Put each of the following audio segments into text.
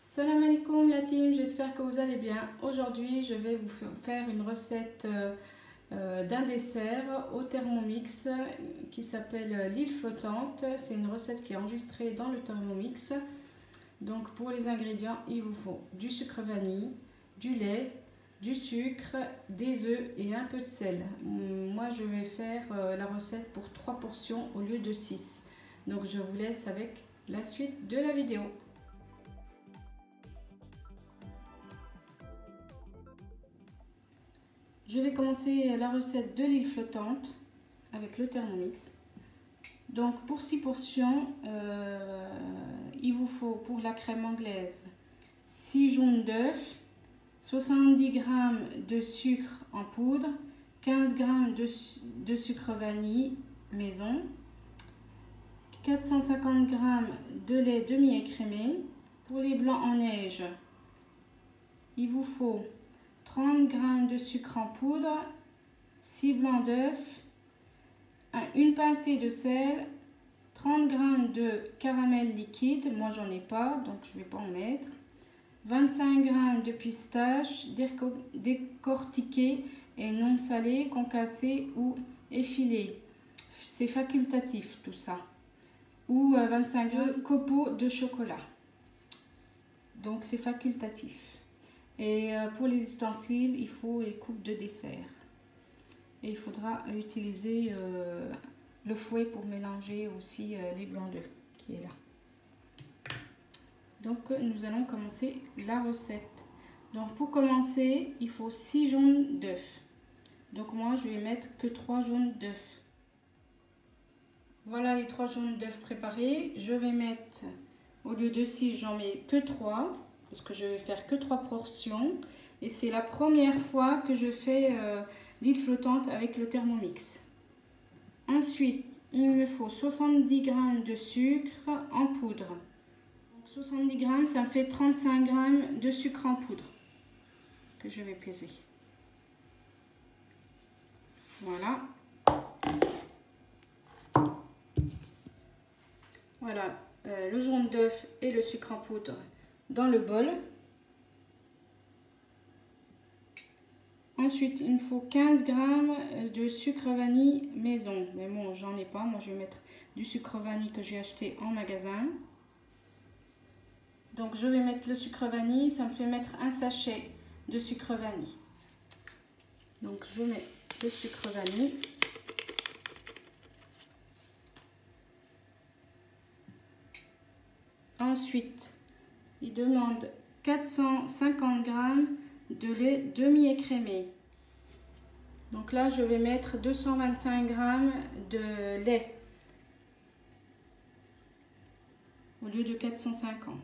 Salam alaikum la team, j'espère que vous allez bien. Aujourd'hui je vais vous faire une recette d'un dessert au Thermomix qui s'appelle l'île flottante. C'est une recette qui est enregistrée dans le Thermomix. Donc pour les ingrédients, il vous faut du sucre vanille, du lait, du sucre, des œufs et un peu de sel. Moi je vais faire la recette pour 3 portions au lieu de 6. Donc je vous laisse avec la suite de la vidéo. Je vais commencer la recette de l'île flottante avec le Thermomix. Donc pour 6 portions, il vous faut pour la crème anglaise 6 jaunes d'œufs, 70 g de sucre en poudre, 15 g de sucre vanille maison, 450 g de lait demi-écrémé. Pour les blancs en neige, il vous faut 30 g de sucre en poudre, 6 blancs d'œufs, une pincée de sel, 30 g de caramel liquide, moi j'en ai pas donc je vais pas en mettre, 25 g de pistaches décortiquées et non salées, concassées ou effilées, c'est facultatif tout ça, ou 25 g de copeaux de chocolat, donc c'est facultatif. Et pour les ustensiles, il faut les coupes de dessert. Et il faudra utiliser le fouet pour mélanger aussi les blancs d'œufs qui est là. Donc nous allons commencer la recette. Donc pour commencer, il faut 6 jaunes d'œufs. Donc moi je vais mettre que 3 jaunes d'œufs. Voilà les 3 jaunes d'œufs préparés. Je vais mettre, au lieu de 6, j'en mets que 3. Parce que je vais faire que 3 portions et c'est la première fois que je fais l'île flottante avec le Thermomix. Ensuite, il me faut 70 g de sucre en poudre. Donc 70 g, ça me fait 35 g de sucre en poudre que je vais peser. Voilà. Voilà le jaune d'œuf et le sucre en poudre dans le bol. Ensuite, il me faut 15 g de sucre vanille maison. Mais bon, j'en ai pas. Moi, je vais mettre du sucre vanille que j'ai acheté en magasin. Donc, je vais mettre le sucre vanille. Ça me fait mettre un sachet de sucre vanille. Donc, je mets le sucre vanille. Ensuite, il demande 450 g de lait demi-écrémé. Donc là, je vais mettre 225 g de lait au lieu de 450.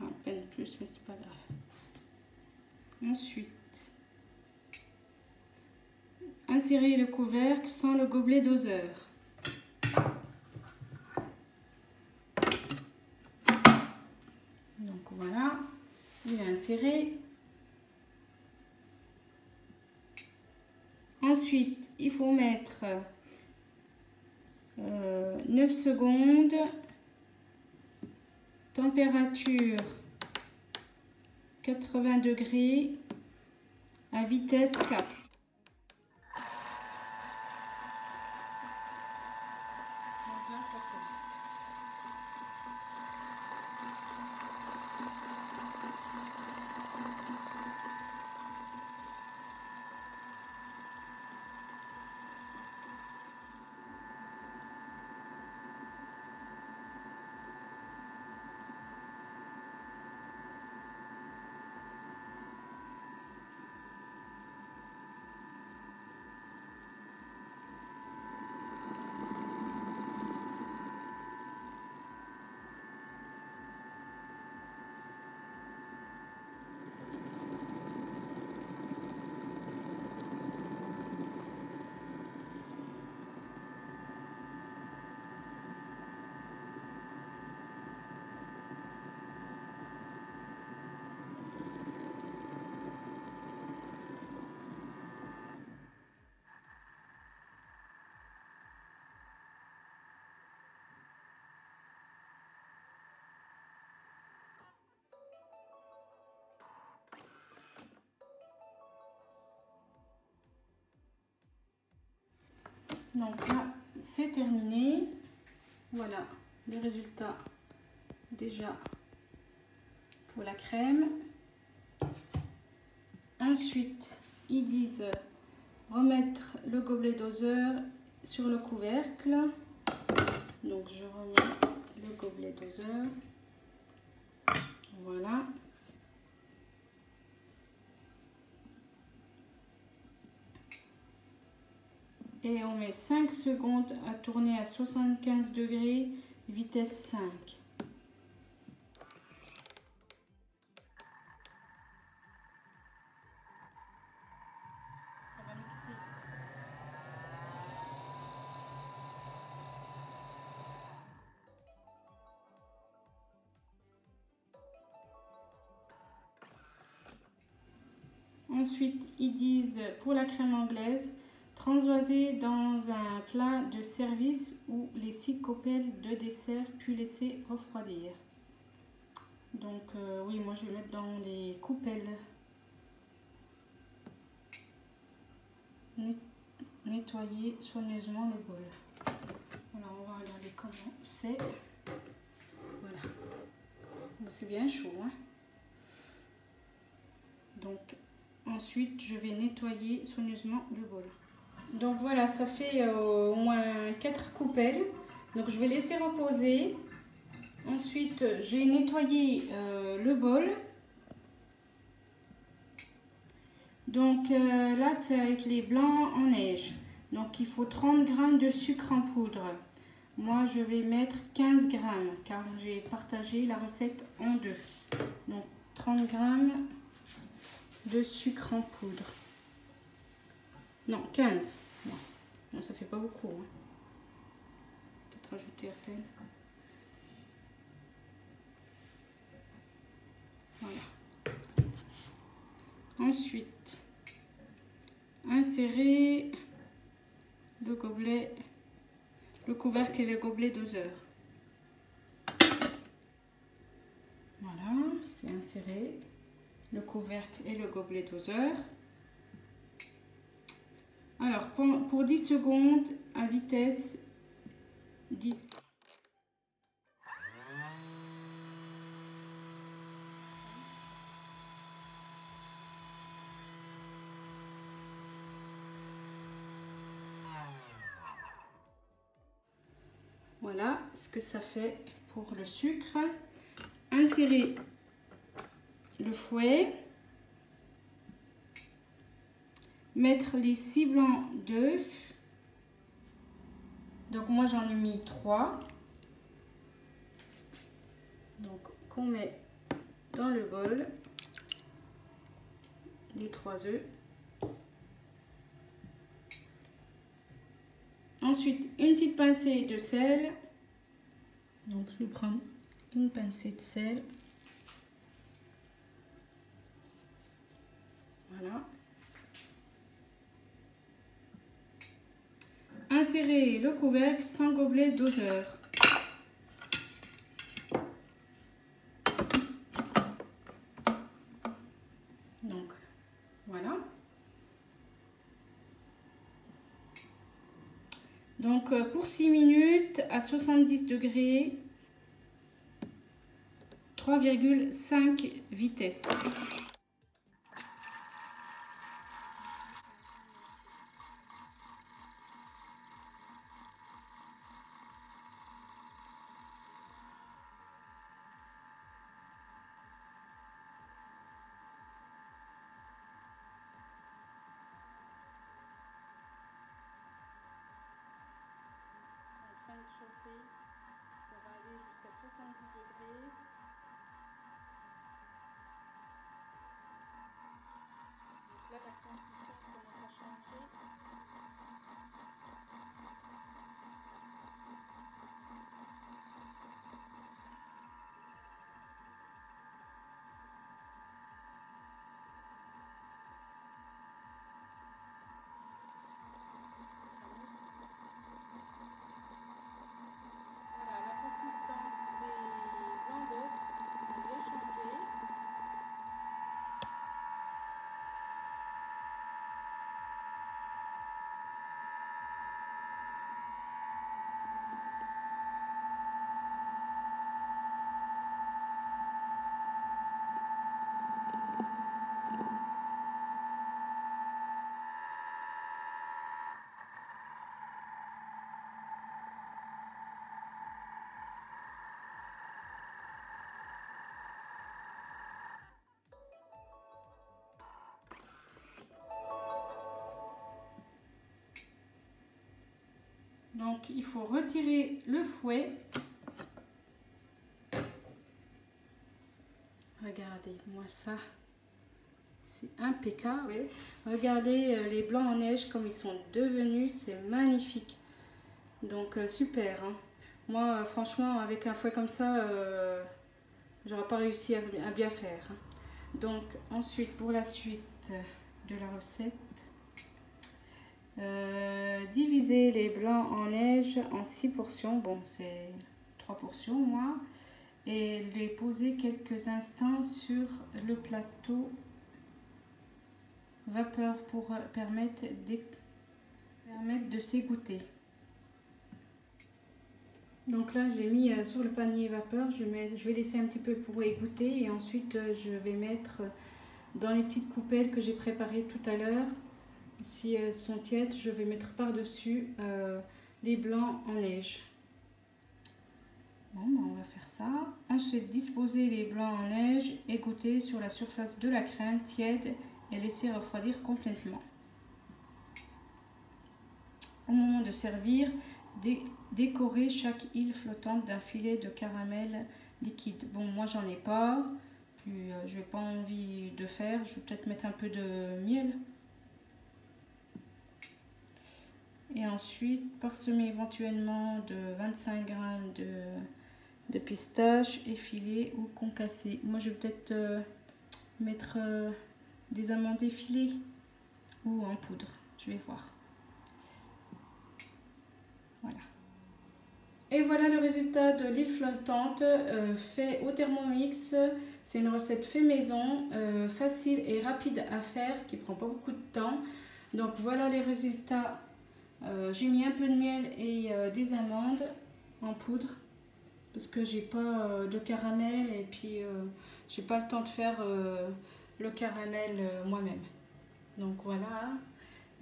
À peine plus, mais c'est pas grave. Ensuite, insérez le couvercle sans le gobelet doseur. Donc voilà, il est inséré. Ensuite, il faut mettre 9 secondes, température 80 degrés, à vitesse 4. Donc là, c'est terminé. Voilà les résultats déjà pour la crème. Ensuite, ils disent remettre le gobelet doseur sur le couvercle. Donc je remets le gobelet doseur. Voilà. Et on met 5 secondes à tourner à 75 degrés, vitesse 5. Ça va mixer. Ensuite, ils disent pour la crème anglaise, transvaser dans un plat de service ou les 6 coupelles de dessert puis laisser refroidir. Donc oui, moi je vais mettre dans les coupelles. Nettoyer soigneusement le bol. Voilà, on va regarder comment c'est. Voilà. C'est bien chaud, hein. Donc ensuite je vais nettoyer soigneusement le bol. Donc voilà, ça fait au moins 4 coupelles. Donc je vais laisser reposer. Ensuite j'ai nettoyé le bol. Donc là c'est avec les blancs en neige. Donc il faut 30 g de sucre en poudre. Moi je vais mettre 15 g car j'ai partagé la recette en deux. Donc 30 g de sucre en poudre. Non, 15. Non, ça fait pas beaucoup. Hein. Peut-être rajouter à peine. Voilà. Ensuite, insérer le gobelet, le couvercle et le gobelet doseur. Voilà, c'est inséré. Le couvercle et le gobelet doseur. Alors, pour 10 secondes, à vitesse 10. Voilà ce que ça fait pour le sucre. Insérer le fouet. Mettre les 6 blancs d'œufs. Donc moi j'en ai mis 3. Donc qu'on met dans le bol les 3 œufs. Ensuite une petite pincée de sel. Donc je vais prendre une pincée de sel. Voilà. Insérer le couvercle sans gobelet doseur. Donc voilà. Donc pour 6 minutes à 70 degrés, 3,5 vitesse. Chauffer, ça va aller jusqu'à 70 degrés. Donc là, la consistance commence à changer. Consistance des blancs d'œufs ont bien changé. Donc il faut retirer le fouet. Regardez-moi ça. C'est impeccable. Regardez les blancs en neige comme ils sont devenus. C'est magnifique. Donc super. Hein. Moi franchement avec un fouet comme ça, j'aurais pas réussi à bien faire. Hein. Donc ensuite pour la suite de la recette. Diviser les blancs en neige en 6 portions, bon c'est 3 portions moi, et les poser quelques instants sur le plateau vapeur pour permettre de s'égoutter. Donc là j'ai mis sur le panier vapeur, je vais laisser un petit peu pour égoutter et ensuite je vais mettre dans les petites coupelles que j'ai préparées tout à l'heure. Si elles sont tièdes, je vais mettre par-dessus les blancs en neige. Bon, ben on va faire ça. Ensuite, disposer les blancs en neige, égoutter sur la surface de la crème tiède et laisser refroidir complètement. Au moment de servir, décorer chaque île flottante d'un filet de caramel liquide. Bon, moi j'en ai pas, puis je n'ai pas envie de faire. Je vais peut-être mettre un peu de miel. Et ensuite, parsemer éventuellement de 25 g de pistache effilées ou concassées. Moi, je vais peut-être mettre des amandes effilées ou en poudre. Je vais voir. Voilà. Et voilà le résultat de l'île flottante fait au Thermomix. C'est une recette fait maison, facile et rapide à faire, qui prend pas beaucoup de temps. Donc voilà les résultats. J'ai mis un peu de miel et des amandes en poudre parce que j'ai pas de caramel et puis j'ai pas le temps de faire le caramel moi-même. Donc voilà.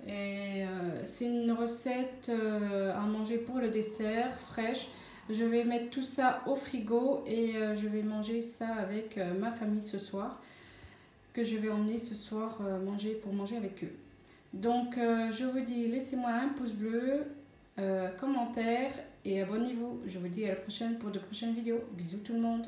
Et c'est une recette à manger pour le dessert, fraîche. Je vais mettre tout ça au frigo et je vais manger ça avec ma famille ce soir, que je vais emmener ce soir pour manger avec eux. Donc je vous dis, laissez-moi un pouce bleu, commentaire et abonnez-vous. Je vous dis à la prochaine pour de prochaines vidéos. Bisous tout le monde.